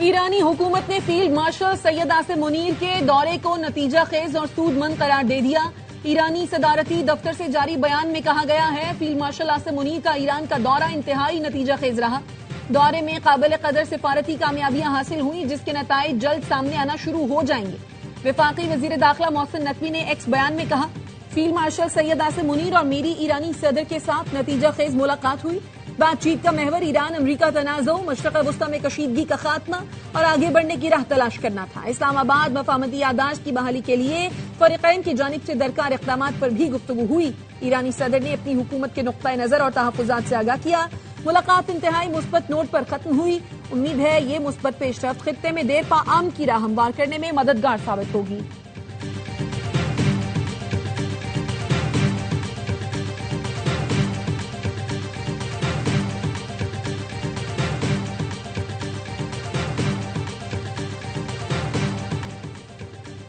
ایرانی حکومت نے فیلڈ مارشل سید عاصم منیر کے دورے کو نتیجہ خیز اور سود مند قرار دے دیا۔ ایرانی صدارتی دفتر سے جاری بیان میں کہا گیا ہے فیلڈ مارشل عاصم منیر کا ایران کا دورہ انتہائی نتیجہ خیز رہا۔ دورے میں قابل قدر سفارتی کامیابیاں حاصل ہوئیں جس کے نتائج جلد سامنے آنا شروع ہو جائیں گے۔ وفاقی وزیر داخلہ محسن نقوی نے ایکس بیان میں کہا فیلڈ مارشل سید عاصم منیر اور میری ایرانی صدر کے ساتھ نتیجہ خیز ملاقات ہوئی۔ بات چیت کا محور ایران امریکہ تنازع، مشرق وسطی میں کشیدگی کا خاتمہ اور آگے بڑھنے کی راہ تلاش کرنا تھا۔ اسلام آباد مفاہمتی یادداشت کی بحالی کے لیے فریقین کی جانب سے درکار اقدامات پر بھی گفتگو ہوئی۔ ایرانی صدر نے اپنی حکومت کے نقطہ نظر اور تحفظات سے آگاہ کیا۔ ملاقات انتہائی مثبت نوٹ پر ختم ہوئی۔ امید ہے یہ مثبت پیش رفت خطے میں دیر پا امن کی راہ ہموار کرنے میں مددگار ثابت ہوگی۔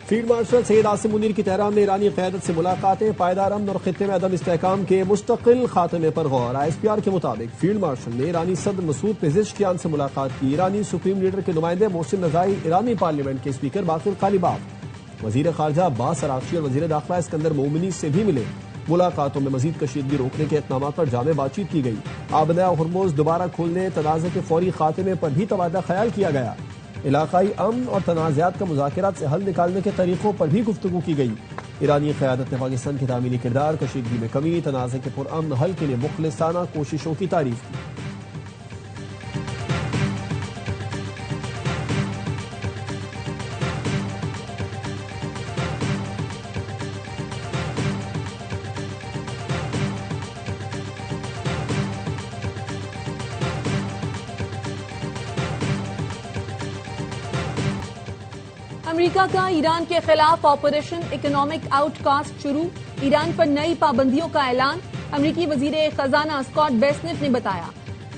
فیلڈ مارشل سید عاصم منیر کی تہران میں ایرانی قیادت سے ملاقاتیں، پائیدار امن اور خطے میں عدم استحکام کے مستقل خاتمے پر غور۔ ISPR کے مطابق فیلڈ مارشل نے ایرانی صدر مسعود پزشکیان سے ملاقات کی۔ ایرانی سپریم لیڈر کے نمائندے محسن رضائی، ایرانی پارلیمنٹ کے اسپیکر باقر غالباف، وزیر خارجہ عباس عراقچی اور وزیر داخلہ اسکندر مومنی سے بھی ملے۔ ملاقاتوں میں مزید کشیدگی روکنے کے اقدامات پر جامع بات چیت کی گئی۔ آبنہ ہرمز دوبارہ کھولنے، تنازع کے فوری خاتمے پر بھی تبادلہ خیال کیا گیا۔ علاقائی امن اور تنازعات کا مذاکرات سے حل نکالنے کے طریقوں پر بھی گفتگو کی گئی۔ ایرانی قیادت نے پاکستان کے تعمیری کردار، کشیدگی میں کمی، تنازع کے پرامن حل کے لیے مخلصانہ کوششوں کی تعریف کی۔ امریکہ کا ایران کے خلاف آپریشن اکنامک آؤٹ کاسٹ شروع، ایران پر نئی پابندیوں کا اعلان۔ امریکی وزیر خزانہ اسکاٹ بیسنٹ نے بتایا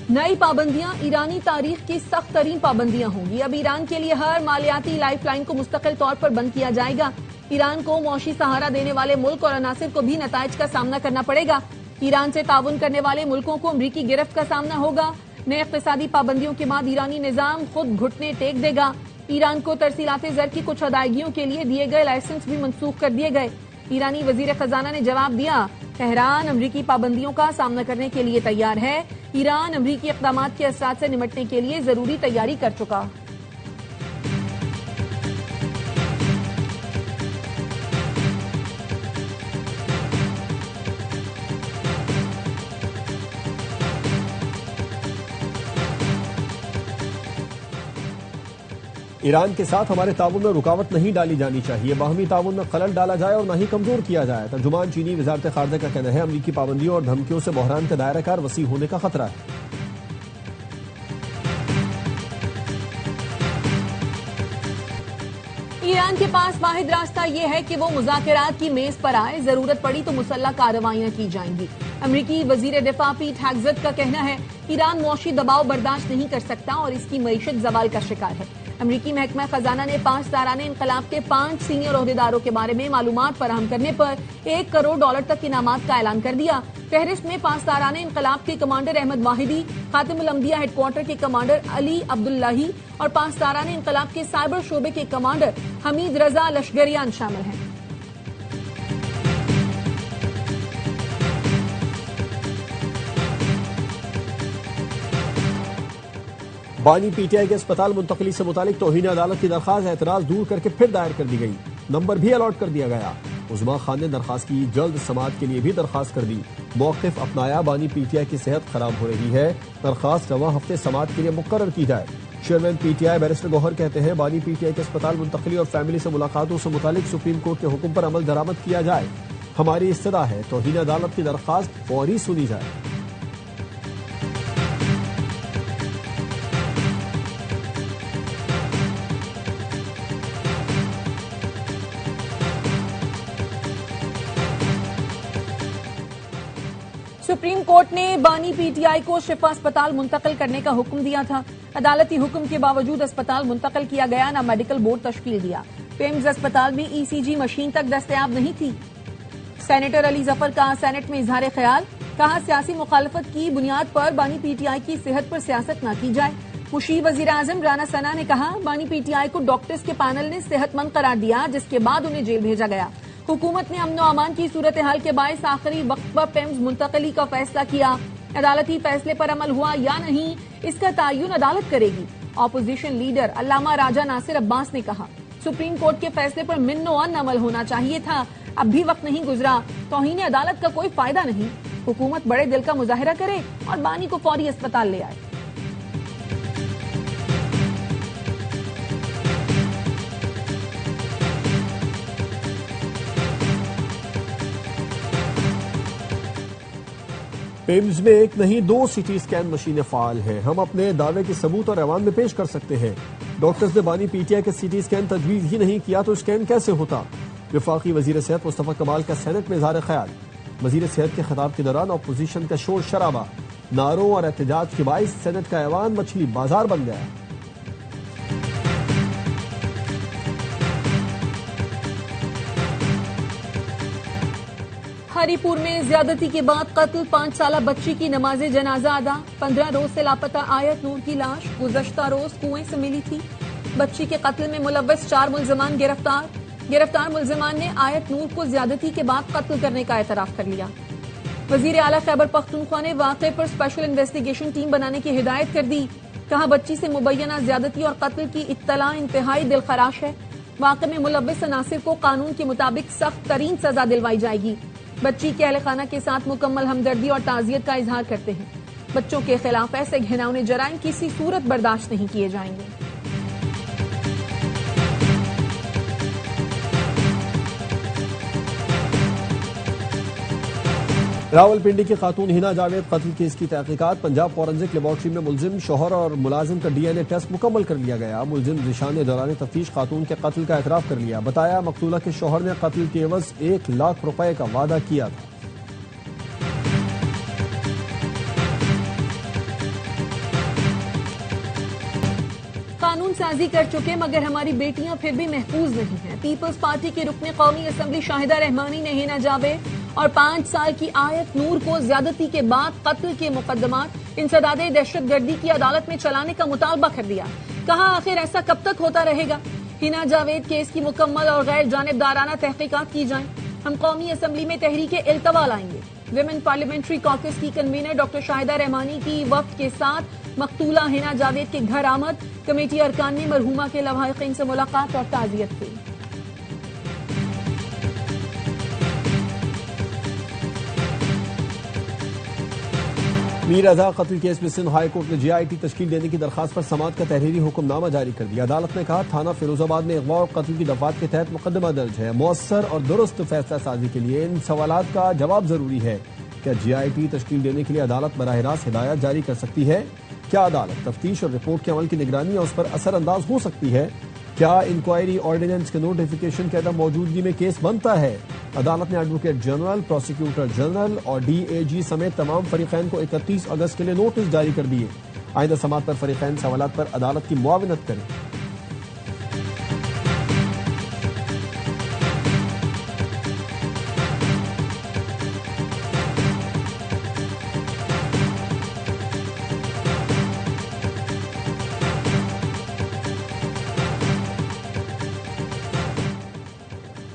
نئی پابندیاں ایرانی تاریخ کی سخت ترین پابندیاں ہوں گی۔ اب ایران کے لیے ہر مالیاتی لائف لائن کو مستقل طور پر بند کیا جائے گا۔ ایران کو معاشی سہارا دینے والے ملک اور عناصر کو بھی نتائج کا سامنا کرنا پڑے گا۔ ایران سے تعاون کرنے والے ملکوں کو امریکی گرفت کا سامنا ہوگا۔ نئے اقتصادی پابندیوں کے بعد ایرانی نظام خود گھٹنے ٹیک دے گا۔ ایران کو ترسیلات زر کی کچھ ادائیگیوں کے لیے دیے گئے لائسنس بھی منسوخ کر دیے گئے۔ ایرانی وزیر خزانہ نے جواب دیا تہران امریکی پابندیوں کا سامنا کرنے کے لیے تیار ہے۔ ایران امریکی اقدامات کے اثرات سے نمٹنے کے لیے ضروری تیاری کر چکا۔ ایران کے ساتھ ہمارے تعاون میں رکاوٹ نہیں ڈالی جانی چاہیے، باہمی تعاون میں خلل ڈالا جائے اور نہ ہی کمزور کیا جائے۔ ترجمان چینی وزارت خارجہ کا کہنا ہے امریکی پابندیوں اور دھمکیوں سے بحران کا دائرہ کار وسیع ہونے کا خطرہ ہے۔ ایران کے پاس واحد راستہ یہ ہے کہ وہ مذاکرات کی میز پر آئے، ضرورت پڑی تو مسلح کارروائیاں کی جائیں گی۔ امریکی وزیر دفاع پیٹ ہیگزٹ کا کہنا ہے ایران معاشی دباؤ برداشت نہیں کر سکتا اور اس کی معیشت زوال کا شکار ہے۔ امریکی محکمہ خزانہ نے 5 سالانہ انقلاب کے 5 سینئر عہدیداروں کے بارے میں معلومات فراہم کرنے پر $1 کروڑ تک انعامات کا اعلان کر دیا۔ فہرست میں 5 سالانہ انقلاب کے کمانڈر احمد واحدی، خاتم الانبیاء ہیڈ کوارٹر کے کمانڈر علی عبداللہی اور 5 سالانہ انقلاب کے سائبر شعبے کے کمانڈر حمید رضا لشگریان شامل ہیں۔ بانی پی ٹی آئی کے اسپتال منتقلی سے متعلق توہین عدالت کی درخواست اعتراض دور کر کے پھر دائر کر دی گئی، نمبر بھی الاٹ کر دیا گیا۔ عظما خان نے درخواست کی، جلد سماعت کے لیے بھی درخواست کر دی۔ موقف اپنایا، بانی پی ٹی آئی کی صحت خراب ہو رہی ہے، درخواست رواں ہفتے سماعت کے لیے مقرر کی جائے۔ Chairman P T I barrister Gohar کہتے ہیں بانی پی ٹی آئی کے اسپتال منتقلی اور فیملی سے ملاقاتوں سے متعلق سپریم کورٹ کے حکم پر عمل درآمد کیا جائے۔ ہماری استدعا ہے توہین عدالت کی درخواست فوری سنی جائے۔ سپریم کورٹ نے بانی پی ٹی آئی کو شفا اسپتال منتقل کرنے کا حکم دیا تھا۔ عدالتی حکم کے باوجود اسپتال منتقل کیا گیا، نہ میڈیکل بورڈ تشکیل دیا۔ پیمز اسپتال میں ECG مشین تک دستیاب نہیں تھی۔ سینیٹر علی ظفر کا سینٹ میں اظہار خیال، کہا سیاسی مخالفت کی بنیاد پر بانی پی ٹی آئی کی صحت پر سیاست نہ کی جائے۔ مشیر وزیر اعظم رانا ثنا نے کہا بانی پی ٹی آئی کو ڈاکٹرز کے پینل نے صحت مند قرار دیا جس کے بعد انہیں جیل بھیجا گیا. حکومت نے امن و امان کی صورتحال کے باعث آخری وقت پر پیمز منتقلی کا فیصلہ کیا. عدالتی فیصلے پر عمل ہوا یا نہیں اس کا تعین عدالت کرے گی. اپوزیشن لیڈر علامہ راجہ ناصر عباس نے کہا سپریم کورٹ کے فیصلے پر من و عن عمل ہونا چاہیے تھا. اب بھی وقت نہیں گزرا. توہین عدالت کا کوئی فائدہ نہیں. حکومت بڑے دل کا مظاہرہ کرے اور بانی کو فوری اسپتال لے آئے. پیمز میں ایک نہیں 2 CT اسکین مشینیں فعال ہیں. ہم اپنے دعوے کے ثبوت اور ایوان میں پیش کر سکتے ہیں. ڈاکٹرز نے بانی پی ٹی آئی کے CT اسکین تجویز ہی نہیں کیا تو اسکین کیسے ہوتا؟ وفاقی وزیر صحت مصطفیٰ کمال کا سینٹ میں اظہار خیال. وزیر صحت کے خطاب کے دوران اپوزیشن کا شور شرابہ، نعروں اور احتجاج کے باعث سینٹ کا ایوان مچھلی بازار بن گیا. ہری پور میں زیادتی کے بعد قتل، 5 سالہ بچی کی نماز جنازہ ادا. 15 روز سے لاپتہ آیت نور کی لاش گزشتہ روز کنویں سے ملی تھی. بچی کے قتل میں ملوث 4 ملزمان گرفتار. گرفتار ملزمان نے آیت نور کو زیادتی کے بعد قتل کرنے کا اعتراف کر لیا. وزیر اعلیٰ خیبر پختونخوا نے واقعے پر اسپیشل انویسٹیگیشن ٹیم بنانے کی ہدایت کر دی. کہا بچی سے مبینہ زیادتی اور قتل کی اطلاع انتہائی دلخراش ہے. واقعے میں ملوث عناصر کو قانون کے مطابق سخت ترین سزا دلوائی جائے گی. بچی کے اہل خانہ کے ساتھ مکمل ہمدردی اور تعزیت کا اظہار کرتے ہیں. بچوں کے خلاف ایسے گھناؤنے جرائم کسی صورت برداشت نہیں کیے جائیں گے. راولپنڈی کی خاتون ہنا جاوید قتل کیس کی تحقیقات. پنجاب فورنزک لیبارٹری میں ملزم شوہر اور ملازم کا DNA ٹیسٹ مکمل کر لیا گیا. ملزم ذیشان نے دوران تفتیش خاتون کے قتل کا اعتراف کر لیا. بتایا مقتولہ کے شوہر نے قتل کے عوض 1 لاکھ روپے کا وعدہ کیا تھا. قانون سازی کر چکے مگر ہماری بیٹیاں پھر بھی محفوظ نہیں ہیں. پیپلز پارٹی کے رکن قومی اسمبلی شاہدہ رحمانی نے ہنا جاوید اور 5 سال کی آیت نور کو زیادتی کے بعد قتل کے مقدمات انسداد دہشت گردی کی عدالت میں چلانے کا مطالبہ کر دیا. کہا آخر ایسا کب تک ہوتا رہے گا؟ ہنا جاوید کیس کی مکمل اور غیر جانبدارانہ تحقیقات کی جائیں. ہم قومی اسمبلی میں تحریک التوا لائیں گے. ویمن پارلیمنٹری کاکس کی کنوینر ڈاکٹر شاہدہ رحمانی کی وفد کے ساتھ مقتولہ ہنا جاوید کے گھر آمد. کمیٹی ارکان نے مرحومہ کے لواحقین سے ملاقات اور تعزیت کی. میر رضا قتل کیس میں سندھ ہائی کورٹ نے GIT تشکیل دینے کی درخواست پر سماعت کا تحریری حکم نامہ جاری کر دیا. عدالت نے کہا تھانہ فیروز آباد میں اغوا اور قتل کی دفعات کے تحت مقدمہ درج ہے. مؤثر اور درست فیصلہ سازی کے لیے ان سوالات کا جواب ضروری ہے. کیا GIT تشکیل دینے کے لیے عدالت براہ راست ہدایات جاری کر سکتی ہے؟ کیا عدالت تفتیش اور رپورٹ کے عمل کی نگرانی اور اس پر اثر انداز ہو سکتی ہے؟ کیا انکوائری آرڈیننس کے نوٹیفیکیشن کے عدم موجودگی میں کیس بنتا ہے؟ عدالت نے ایڈوکیٹ جنرل، پروسیکیوٹر جنرل اور DAG سمیت تمام فریقین کو 31 اگست کے لیے نوٹس جاری کر دیے. آئندہ سماعت پر فریقین سوالات پر عدالت کی معاونت کریں.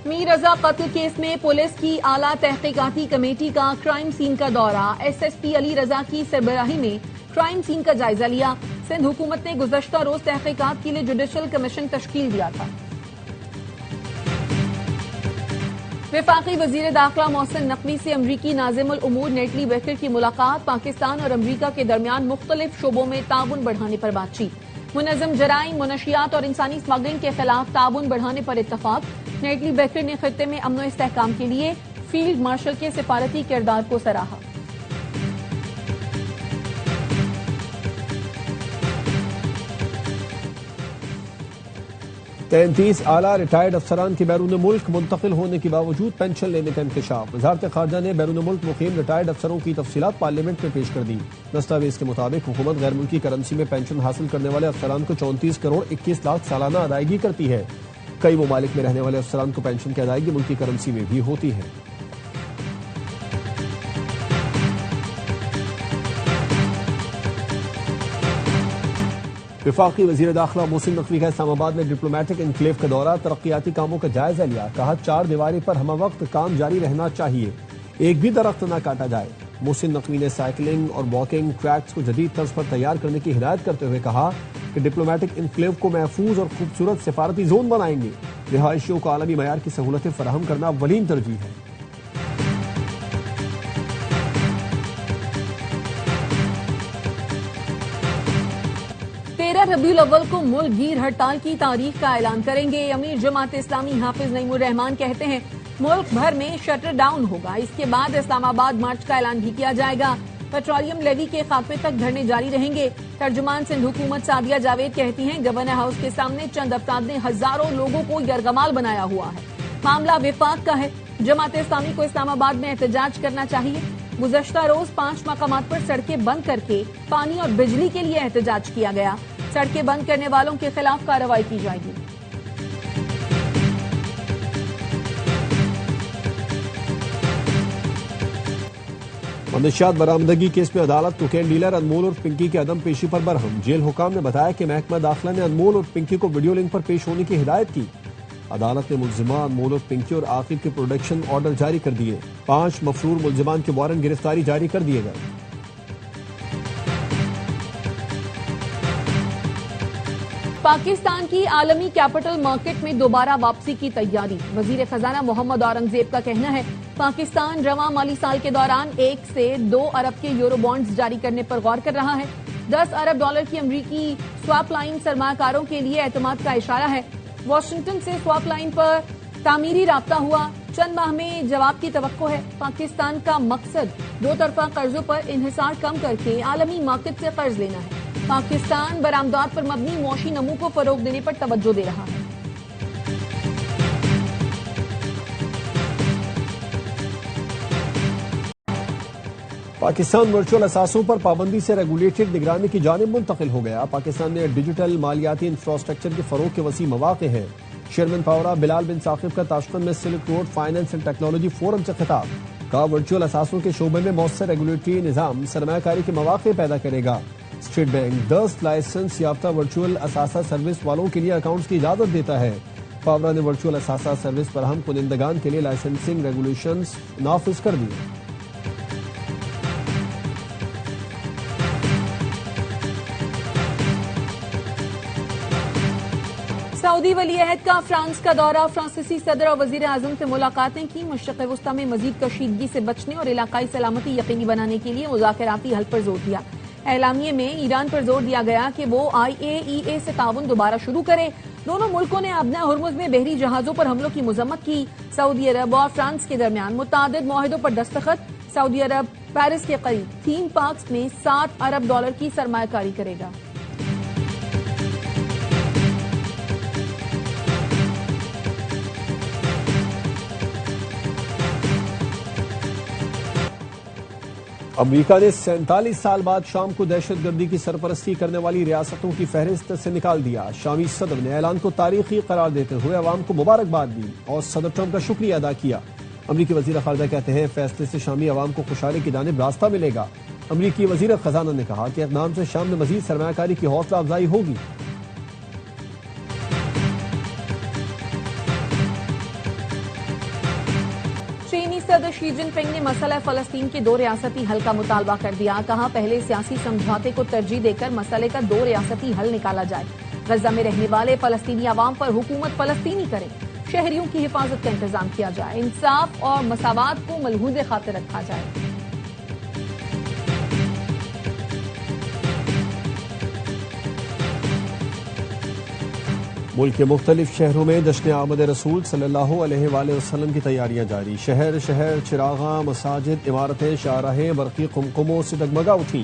میر رضا قتل کیس میں پولیس کی اعلیٰ تحقیقاتی کمیٹی کا کرائم سین کا دورہ. SSP علی رضا کی سربراہی میں کرائم سین کا جائزہ لیا. سندھ حکومت نے گزشتہ روز تحقیقات کے لیے جوڈیشل کمیشن تشکیل دیا تھا. وفاقی وزیر داخلہ محسن نقوی سے امریکی ناظم الامور نیٹلی بیکر کی ملاقات. پاکستان اور امریکہ کے درمیان مختلف شعبوں میں تعاون بڑھانے پر بات چیت. منظم جرائم، منشیات اور انسانی اسمگلنگ کے خلاف تعاون بڑھانے پر اتفاق. نیٹلی بیکر نے خطے میں امن و استحکام کے لیے فیلڈ مارشل کے سفارتی کردار کو سراہا. تینتیس اعلیٰ ریٹائرڈ افسران کے بیرون ملک منتقل ہونے کے باوجود پینشن لینے کا انکشاف. وزارت خارجہ نے بیرون ملک مقیم ریٹائرڈ افسروں کی تفصیلات پارلیمنٹ میں پیش کر دی. دستاویز کے مطابق حکومت غیر ملکی کرنسی میں پینشن حاصل کرنے والے افسران کو 34 کروڑ 21 لاکھ سالانہ ادائیگی کرتی ہے. کئی ممالک میں رہنے والے افسران کو پینشن کی ادائیگی ملکی کرنسی میں بھی ہوتی ہے. وفاقی وزیر داخلہ محسن نقوی کا اسلام آباد میں ڈپلومیٹک انکلیو کا دورہ، ترقیاتی کاموں کا جائزہ لیا، کہا 4 دیواری پر ہمہ وقت کام جاری رہنا چاہیے، ایک بھی درخت نہ کاٹا جائے۔ محسن نقوی نے سائیکلنگ اور واکنگ ٹریکس کو جدید طرز پر تیار کرنے کی ہدایت کرتے ہوئے کہا کہ ڈپلومیٹک انکلیو کو محفوظ اور خوبصورت سفارتی زون بنائیں گے، رہائشیوں کو عالمی معیار کی سہولتیں فراہم کرنا اولین ترجیح ہے۔ 13 ربیع الاول کو ملک گیر ہڑتال کی تاریخ کا اعلان کریں گے۔ امیر جماعت اسلامی حافظ نعیم الرحمان کہتے ہیں ملک بھر میں شٹر ڈاؤن ہوگا، اس کے بعد اسلام آباد مارچ کا اعلان بھی کیا جائے گا۔ پیٹرولیم لیوی کے خاتمے تک دھرنے جاری رہیں گے۔ ترجمان سندھ حکومت سعدیہ جاوید کہتی ہیں گورنر ہاؤس کے سامنے چند افراد نے ہزاروں لوگوں کو یرغمال بنایا ہوا ہے، معاملہ وفاق کا ہے۔ جماعت اسلامی کو اسلام آباد میں احتجاج کرنا چاہیے۔ گزشتہ روز 5 مقامات پر سڑکیں بند کر کے پانی اور بجلی کے لیے احتجاج کیا گیا۔ سڑکیں بند کرنے والوں کے خلاف کارروائی کی جائے گی۔ منشیات برآمدگی کیس میں عدالت کوکین ڈیلر انمول اور پنکی کے عدم پیشی پر برہم۔ جیل حکام نے بتایا کہ محکمہ داخلہ نے انمول اور پنکی کو ویڈیو لنک پر پیش ہونے کی ہدایت کی۔ عدالت نے ملزمان انمول اور پنکی اور عاقب کے پروڈکشن آرڈر جاری کر دیے۔ 5 مفرور ملزمان کے وارنٹ گرفتاری جاری کر دیے گئے۔ پاکستان کی عالمی کیپٹل مارکیٹ میں دوبارہ واپسی کی تیاری۔ وزیر خزانہ محمد اورنگزیب کا کہنا ہے پاکستان رواں مالی سال کے دوران 1 سے 2 ارب کے یورو بانڈز جاری کرنے پر غور کر رہا ہے۔ 10 ارب ڈالر کی امریکی سواپ لائن سرمایہ کاروں کے لیے اعتماد کا اشارہ ہے۔ واشنگٹن سے سواپ لائن پر تعمیری رابطہ ہوا، چند ماہ میں جواب کی توقع ہے۔ پاکستان کا مقصد 2 طرفہ قرضوں پر انحصار کم کر کے عالمی مارکیٹ سے قرض لینا ہے۔ پاکستان برآمدات پر مبنی معاشی نمو کو فروغ دینے پر توجہ دے رہا ہے۔ پاکستان ورچوئل اثاثوں پر پابندی سے ریگولیٹڈ نگرانی کی جانب منتقل ہو گیا۔ پاکستان میں ڈیجیٹل مالیاتی انفراسٹرکچر کے فروغ کے وسیع مواقع ہیں۔ چیئرمین پاورا بلال بن ثاقب کا تاشقند میں silk road finance and technology forum سے خطاب، کہا ورچوئل اثاثوں کے شعبے میں مؤثر ریگولیٹری نظام سرمایہ کاری کے مواقع پیدا کرے گا۔ اسٹیٹ بینک 10 لائسنس یافتہ ورچوئل اثاثہ سروس والوں کے لیے اکاؤنٹس کی اجازت دیتا ہے۔ پاورا نے ورچوئل اثاثہ سروس فراہم کنندگان کے لیے لائسنسنگ ریگولیشنز نافذ کر دی۔ سعودی ولی عہد کا فرانس کا دورہ، فرانسیسی صدر اور وزیر اعظم سے ملاقاتیں کی۔ مشرق وسطی میں مزید کشیدگی سے بچنے اور علاقائی سلامتی یقینی بنانے کے لیے مذاکراتی حل پر زور دیا۔ اعلامیے میں ایران پر زور دیا گیا کہ وہ IAEA سے تعاون دوبارہ شروع کرے۔ دونوں ملکوں نے ابنا ہرمز میں بحری جہازوں پر حملوں کی مذمت کی۔ سعودی عرب اور فرانس کے درمیان متعدد معاہدوں پر دستخط۔ سعودی عرب پیرس کے قریب تھیم پارکس میں 7 ارب ڈالر کی سرمایہ کاری کرے گا۔ امریکہ نے 47 سال بعد شام کو دہشت گردی کی سرپرستی کرنے والی ریاستوں کی فہرست سے نکال دیا۔ شامی صدر نے اعلان کو تاریخی قرار دیتے ہوئے عوام کو مبارکباد دی اور صدر ٹرمپ کا شکریہ ادا کیا۔ امریکی وزیر خارجہ کہتے ہیں فیصلے سے شامی عوام کو خوشحالی کی جانب راستہ ملے گا۔ امریکی وزیر خزانہ نے کہا کہ اقدام سے شام میں مزید سرمایہ کاری کی حوصلہ افزائی ہوگی۔ چینی صدر شی جن پنگ نے مسئلہ فلسطین کے 2 ریاستی حل کا مطالبہ کر دیا، کہا پہلے سیاسی سمجھوتے کو ترجیح دے کر مسئلے کا 2 ریاستی حل نکالا جائے۔ غزہ میں رہنے والے فلسطینی عوام پر حکومت فلسطینی کرے، شہریوں کی حفاظت کا انتظام کیا جائے، انصاف اور مساوات کو ملحوظ خاطر رکھا جائے۔ ملک کے مختلف شہروں میں جشن آمد رسول صلی اللہ علیہ وآلہ وسلم کی تیاریاں جاری۔ شہر شہر چراغاں، مساجد، عمارتیں، شاہراہیں برقی قمقموں سے ڈگمگا اٹھی۔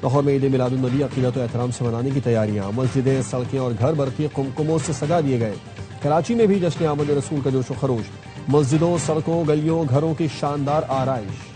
لاہور میں عید میلاد النبی عقیدت و احترام سے منانے کی تیاریاں، مسجدیں، سڑکیں اور گھر برقی قمقموں سے سجا دیے گئے۔ کراچی میں بھی جشن آمد رسول کا جوش و خروش، مسجدوں، سڑکوں، گلیوں، گھروں کی شاندار آرائش۔